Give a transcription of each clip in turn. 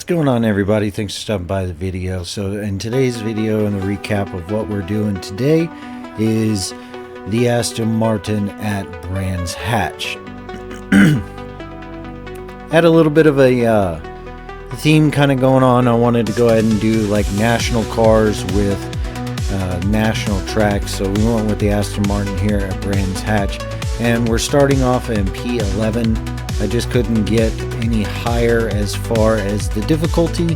going on, everybody? Thanks for stopping by the video. So in today's video and the recap of what we're doing today is the Aston Martin at Brands Hatch. Had a little bit of a theme kind of going on. I wanted to go ahead and do like national cars with national tracks, so we went with the Aston Martin here at Brands Hatch, and we're starting off in P11. I just couldn't get any higher as far as the difficulty,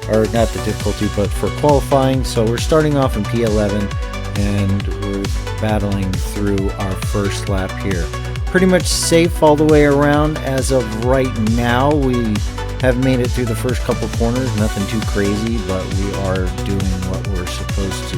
or not the difficulty, but for qualifying. So we're starting off in P11 and we're battling through our first lap here. Pretty much safe all the way around as of right now. We have made it through the first couple corners, nothing too crazy, but we are doing what we're supposed to.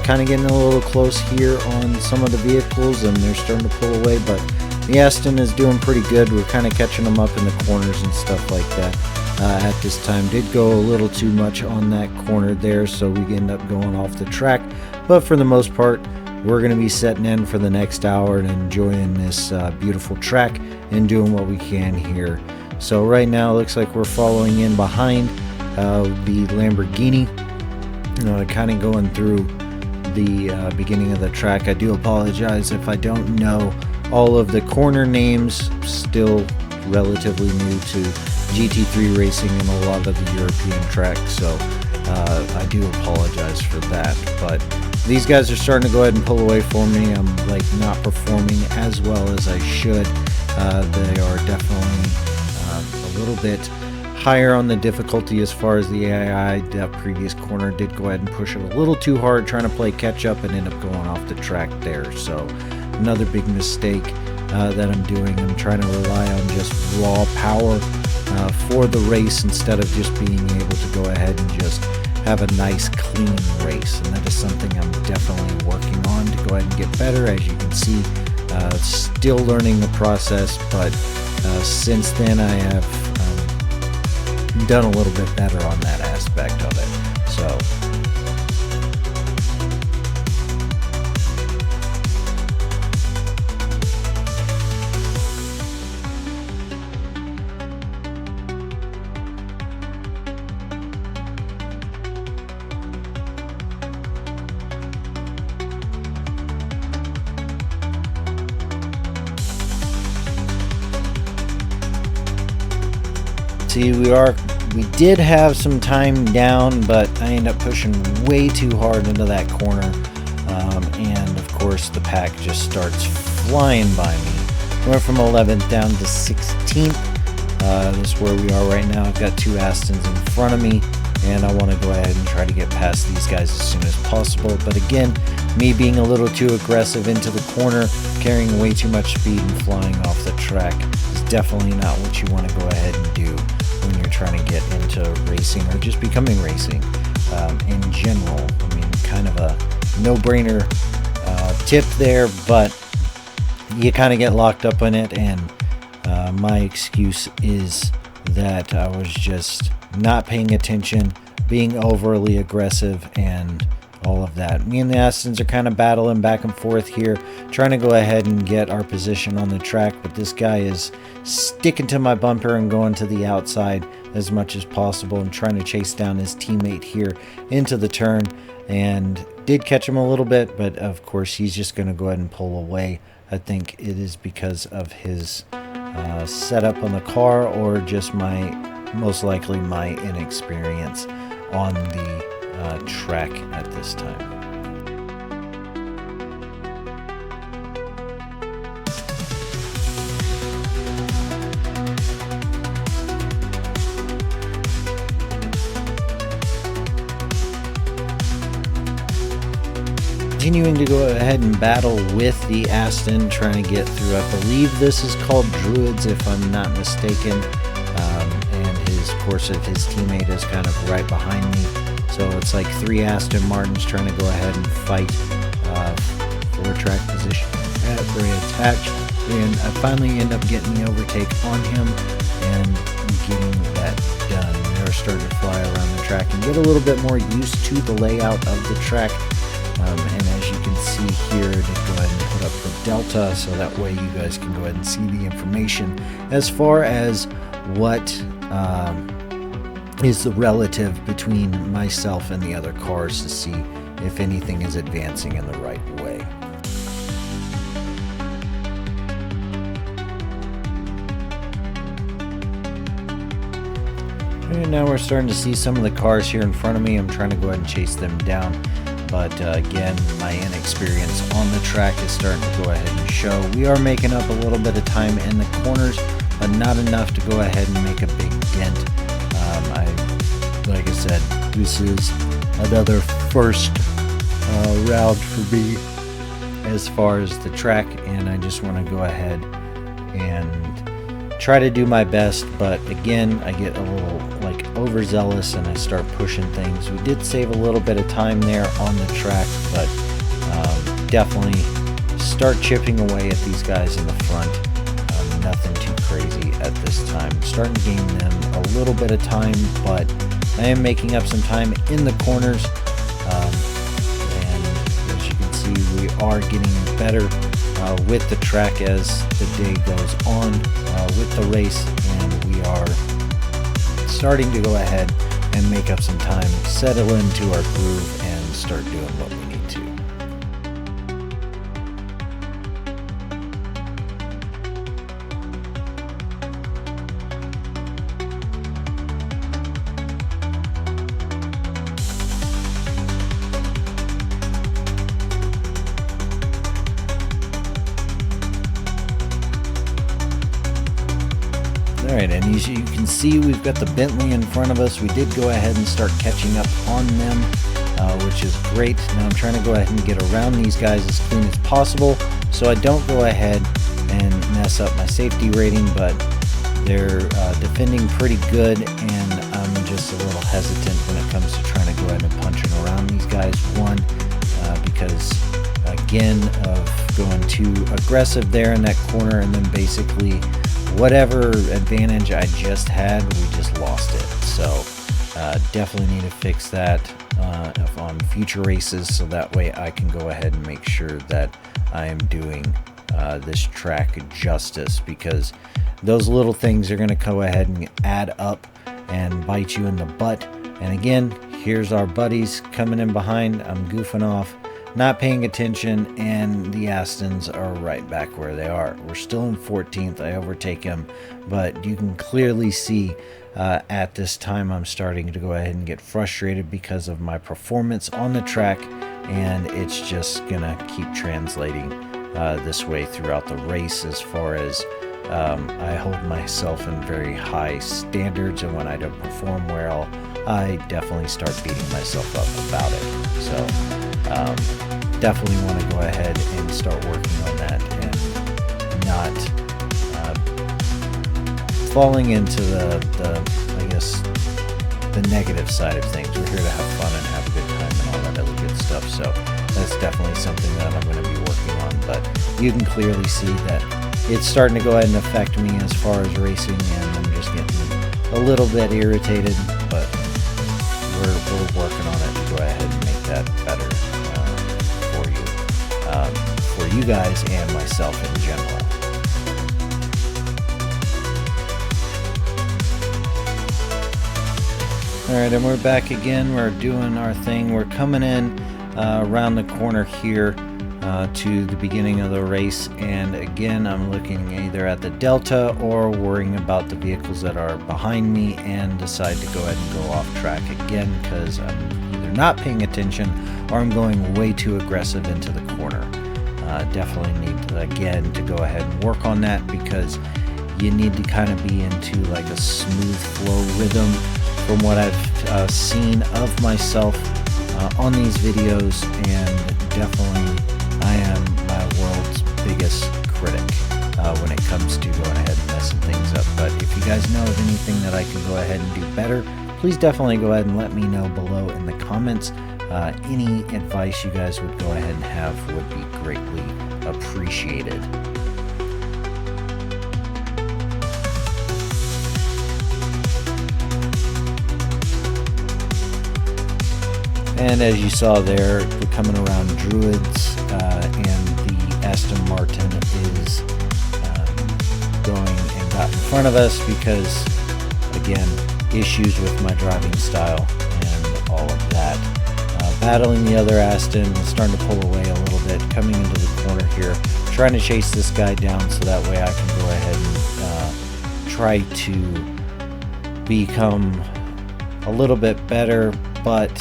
Kind of getting a little close here on some of the vehicles, and they're starting to pull away, but the Aston is doing pretty good. We're kind of catching them up in the corners and stuff like that. At this time, did go a little too much on that corner there, so we end up going off the track. But for the most part, we're going to be setting in for the next hour and enjoying this beautiful track and doing what we can here. So right now, it looks like we're following in behind the Lamborghini, kind of going through the beginning of the track. I do apologize if I don't know all of the corner names, still relatively new to GT3 racing and a lot of the European tracks, so I do apologize for that. But these guys are starting to go ahead and pull away for me. I'm like not performing as well as I should. They are definitely a little bit higher on the difficulty as far as the AI. That previous corner did go ahead and push it a little too hard, trying to play catch up, and end up going off the track there. So another big mistake that I'm doing. I'm trying to rely on just raw power for the race instead of just being able to go ahead and just have a nice clean race, and that is something I'm definitely working on to go ahead and get better. As you can see, still learning the process, but since then I have done a little bit better on that aspect of it. So see, we did have some time down, but I ended up pushing way too hard into that corner, and of course the pack just starts flying by me. Went from 11th down to 16th. This is where we are right now. I've got two Astons in front of me, and I want to go ahead and try to get past these guys as soon as possible. But again, me being a little too aggressive into the corner, carrying way too much speed and flying off the track is definitely not what you want to go ahead and do when you're trying to get into racing or just becoming racing in general. I mean, kind of a no-brainer tip there, but you kind of get locked up in it, and my excuse is that I was just not paying attention, being overly aggressive, and all of that. Me and the Astons are kind of battling back and forth here, trying to go ahead and get our position on the track, but this guy is sticking to my bumper and going to the outside as much as possible and trying to chase down his teammate here into the turn, and did catch him a little bit, but of course he's just going to go ahead and pull away. I think it is because of his setup on the car, or just most likely my inexperience on the track at this time. Continuing to go ahead and battle with the Aston, trying to get through. I believe this is called Druids, if I'm not mistaken, and his Corsa, his teammate, is kind of right behind me. So it's like three Aston Martins trying to go ahead and fight for track position at Brands Hatch, and I finally end up getting the overtake on him and getting that done. They're starting to fly around the track and get a little bit more used to the layout of the track. And as you can see here, to go ahead and put up the delta, so that way you guys can go ahead and see the information as far as what is the relative between myself and the other cars to see if anything is advancing in the right way. And now we're starting to see some of the cars here in front of me. I'm trying to go ahead and chase them down, but again, my inexperience on the track is starting to go ahead and show. We are making up a little bit of time in the corners, but not enough to go ahead and make a big dent. Like I said, this is another first round for me as far as the track, and I just want to go ahead and try to do my best. But again, I get a little like overzealous and I start pushing things. We did save a little bit of time there on the track, but definitely start chipping away at these guys in the front. Nothing too crazy at this time. Starting to gain them a little bit of time, but I am making up some time in the corners, and as you can see, we are getting better with the track as the day goes on with the race, and we are starting to go ahead and make up some time, settle into our groove, and start doing what we need to. Alright, and as you can see, we've got the Bentley in front of us. We did go ahead and start catching up on them, which is great. Now I'm trying to go ahead and get around these guys as clean as possible so I don't go ahead and mess up my safety rating, but they're defending pretty good, and I'm just a little hesitant when it comes to trying to go ahead and punching around these guys. One, because again, of going too aggressive there in that corner, and then basically whatever advantage I just had, we just lost it. So definitely need to fix that on future races, so that way I can go ahead and make sure that I am doing this track justice, because those little things are going to go ahead and add up and bite you in the butt. And again, here's our buddies coming in behind. I'm goofing off, not paying attention, and the Astons are right back where they are. We're still in 14th. I overtake him, but you can clearly see at this time I'm starting to go ahead and get frustrated because of my performance on the track, and it's just gonna keep translating this way throughout the race, as far as I hold myself in very high standards, and when I don't perform well, I definitely start beating myself up about it. So definitely want to go ahead and start working on that, and not falling into the I guess the negative side of things. We're here to have fun and have a good time and all that other good stuff, so that's definitely something that I'm going to be working on. But you can clearly see that it's starting to go ahead and affect me as far as racing, and I'm just getting a little bit irritated, but we're working on it to go ahead and make that better for you guys and myself in general. Alright, and we're back again. We're doing our thing. We're coming in around the corner here to the beginning of the race, and again I'm looking either at the delta or worrying about the vehicles that are behind me, and decide to go ahead and go off track again because I'm either not paying attention or I'm going way too aggressive into the corner. Definitely need to, again, to go ahead and work on that, because you need to kind of be into like a smooth flow rhythm. From what I've seen of myself on these videos, and definitely I am my world's biggest critic when it comes to going ahead and messing things up. But if you guys know of anything that I can go ahead and do better, please definitely go ahead and let me know below in the comments. Any advice you guys would go ahead and have would be greatly appreciated. And as you saw there, we're coming around Druids, and the Aston Martin is going and got in front of us because, again, issues with my driving style and all of that. Battling the other Aston, starting to pull away a little bit, coming into the corner here, trying to chase this guy down so that way I can go ahead and try to become a little bit better, but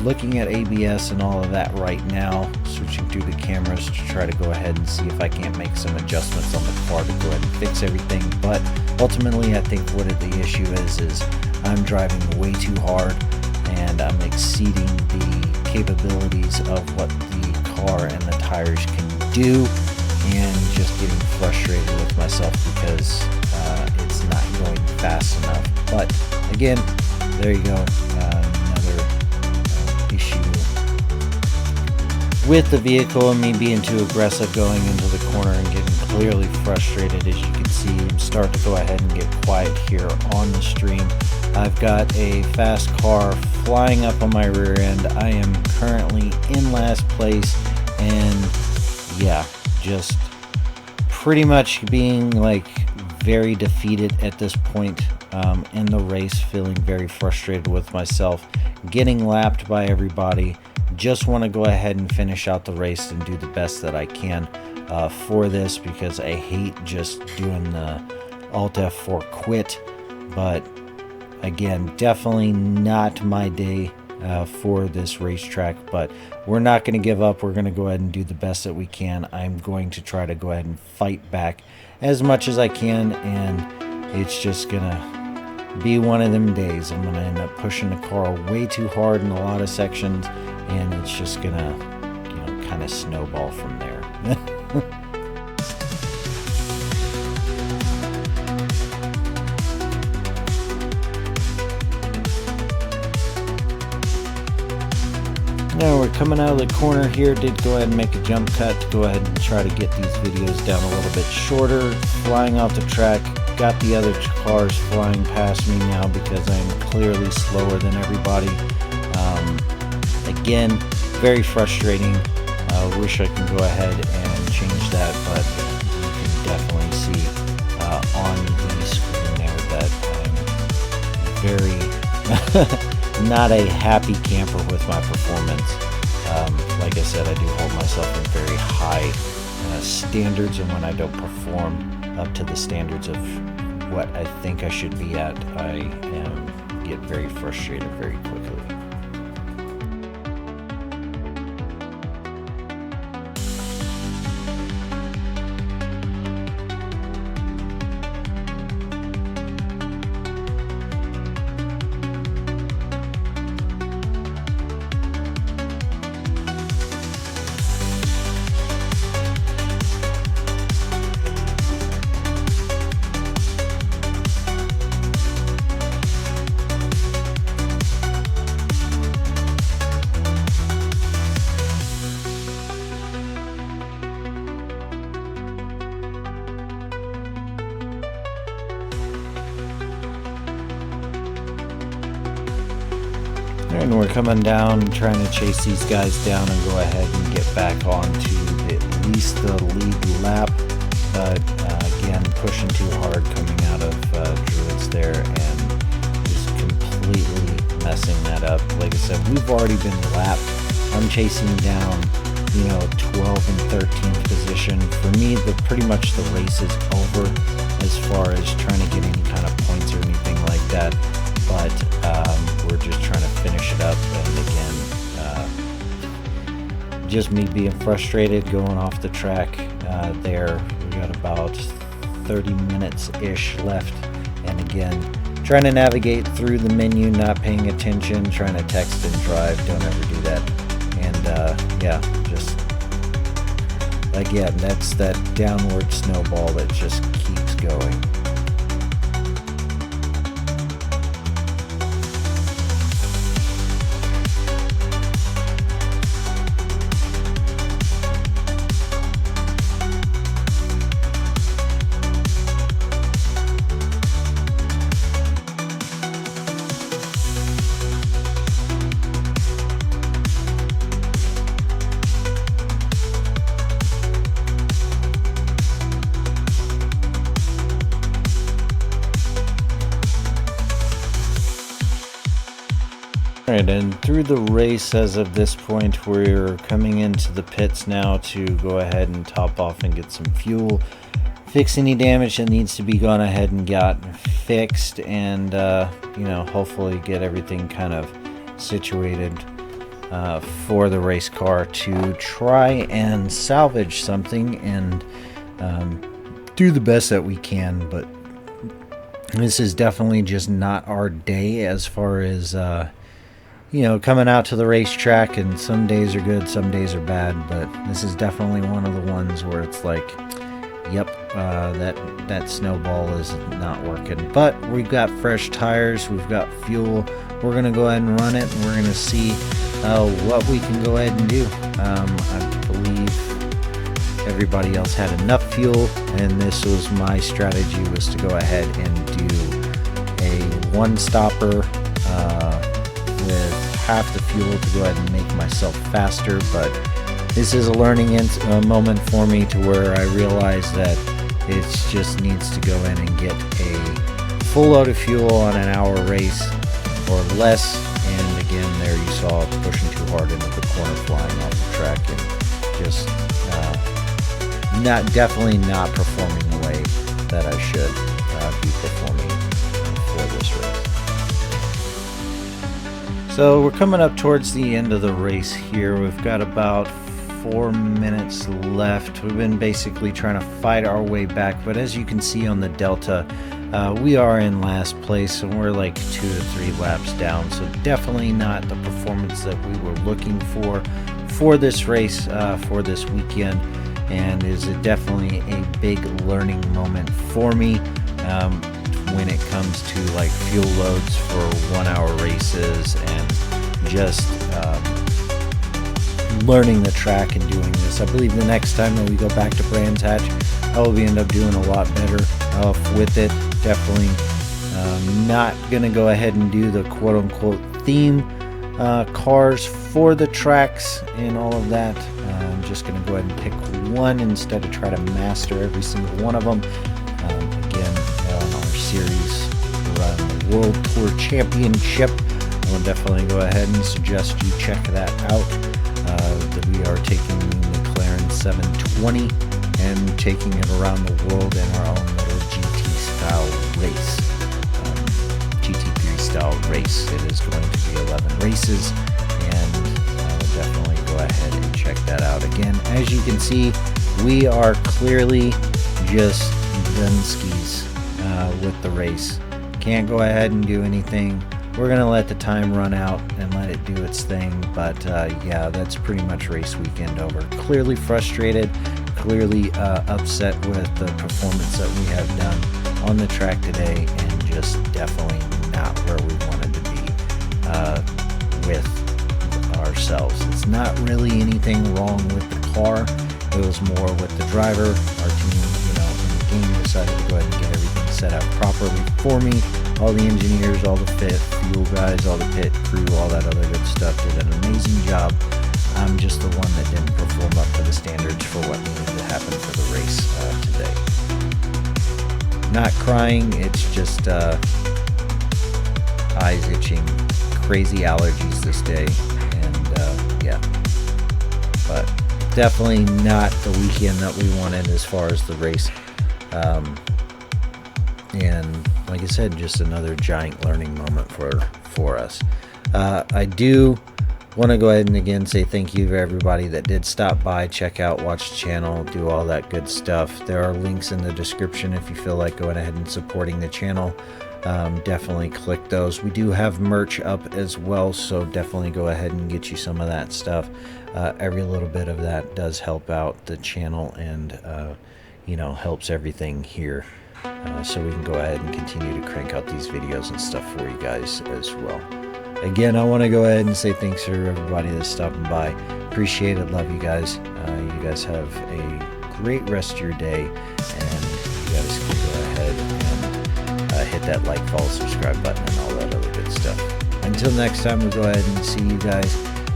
looking at ABS and all of that right now, switching through the cameras to try to go ahead and see if I can't make some adjustments on the car to go ahead and fix everything. But ultimately, I think what the issue is I'm driving way too hard and I'm exceeding the capabilities of what the car and the tires can do, and just getting frustrated with myself because it's not going fast enough. But again, there you go, another issue with the vehicle and me being too aggressive going into the corner and getting clearly frustrated. As you can see, I'm starting to go ahead and get quiet here on the stream. I've got a fast car flying up on my rear end. I am currently in last place, and yeah, just pretty much being like very defeated at this point in the race, feeling very frustrated with myself, getting lapped by everybody. Just want to go ahead and finish out the race and do the best that I can for this, because I hate just doing the Alt F4 quit. But again, definitely not my day for this racetrack, but we're not going to give up. We're going to go ahead and do the best that we can. I'm going to try to go ahead and fight back as much as I can, and it's just going to be one of them days. I'm going to end up pushing the car way too hard in a lot of sections, and it's just going to, you know, kind of snowball from there. Now we're coming out of the corner here. Did go ahead and make a jump cut to go ahead and try to get these videos down a little bit shorter. Flying off the track, got the other cars flying past me now because I'm clearly slower than everybody. Again, very frustrating. Wish I can go ahead and change that, but you can definitely see on the screen there that I'm very not a happy camper with my performance. Like I said, I do hold myself in very high standards, and when I don't perform up to the standards of what I think I should be at, I get very frustrated very quickly. And we're coming down, trying to chase these guys down and go ahead and get back onto at least the lead lap. But again, pushing too hard coming out of Druids there and just completely messing that up. Like I said, we've already been lapped. I'm chasing down, 12 and 13th position. For me, pretty much the race is over as far as trying to get any kind of points or anything like that. But we're just trying to finish it up, and again, just me being frustrated going off the track there. We got about 30 minutes-ish left, and again, trying to navigate through the menu, not paying attention, trying to text and drive. Don't ever do that. And yeah, just again, that's that downward snowball that just keeps going. Alright, and through the race as of this point, we're coming into the pits now to go ahead and top off and get some fuel, fix any damage that needs to be gone ahead and got fixed, and you know, hopefully get everything kind of situated for the race car to try and salvage something and do the best that we can. But this is definitely just not our day as far as you know, coming out to the racetrack, and some days are good, some days are bad, but this is definitely one of the ones where it's like, yep, that snowball is not working. But we've got fresh tires, we've got fuel, we're going to go ahead and run it, and we're going to see what we can go ahead and do. I believe everybody else had enough fuel, and this was my strategy, was to go ahead and do a one-stopper with half the fuel to go ahead and make myself faster. But this is a learning moment for me, to where I realize that it just needs to go in and get a full load of fuel on an hour race or less. And again, there you saw pushing too hard into the corner, flying off the track, and just definitely not performing the way that I should be performing for this race. So we're coming up towards the end of the race here. We've got about 4 minutes left. We've been basically trying to fight our way back, but as you can see on the Delta, we are in last place, and we're like 2 to 3 laps down. So definitely not the performance that we were looking for this race, for this weekend, and is definitely a big learning moment for me. When it comes to like fuel loads for 1 hour races, and just learning the track and doing this. I believe the next time that we go back to Brands Hatch, I will end up doing a lot better with it. Definitely not gonna go ahead and do the quote-unquote theme cars for the tracks and all of that. I'm just gonna go ahead and pick one instead of try to master every single one of them. Again, on our series around the World Tour Championship, I will definitely go ahead and suggest you check that out. That we are taking the McLaren 720 and taking it around the world in our own little GT style race, GT3 style race. It is going to be 11 races, and definitely go ahead and check that out. Again, as you can see, we are clearly just done skis with the race. Can't go ahead and do anything. We're gonna let the time run out and let it do its thing. But yeah, that's pretty much race weekend over. Clearly frustrated, clearly upset with the performance that we have done on the track today, and just definitely not where we wanted to be with ourselves. It's not really anything wrong with the car. It was more with the driver. Our team, you know, in the game decided to go ahead and get everything set up properly for me. All the engineers, all the fuel guys, all the pit crew, all that other good stuff did an amazing job. I'm just the one that didn't perform up to the standards for what needed to happen for the race today. Not crying, it's just eyes itching, crazy allergies this day, and yeah. But definitely not the weekend that we wanted as far as the race. And like I said, just another giant learning moment for us. I do want to go ahead and again say thank you to everybody that did stop by, check out, watch the channel, do all that good stuff. There are links in the description if you feel like going ahead and supporting the channel. Definitely click those. We do have merch up as well, so definitely go ahead and get you some of that stuff. Every little bit of that does help out the channel, and you know, helps everything here. So we can go ahead and continue to crank out these videos and stuff for you guys as well. Again, I want to go ahead and say thanks for everybody that's stopping by. Appreciate it. Love you guys. You guys have a great rest of your day, and you guys can go ahead and hit that like, follow, subscribe button, and all that other good stuff. Until next time, we'll go ahead and see you guys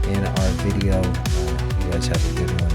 in our video. You guys have a good one.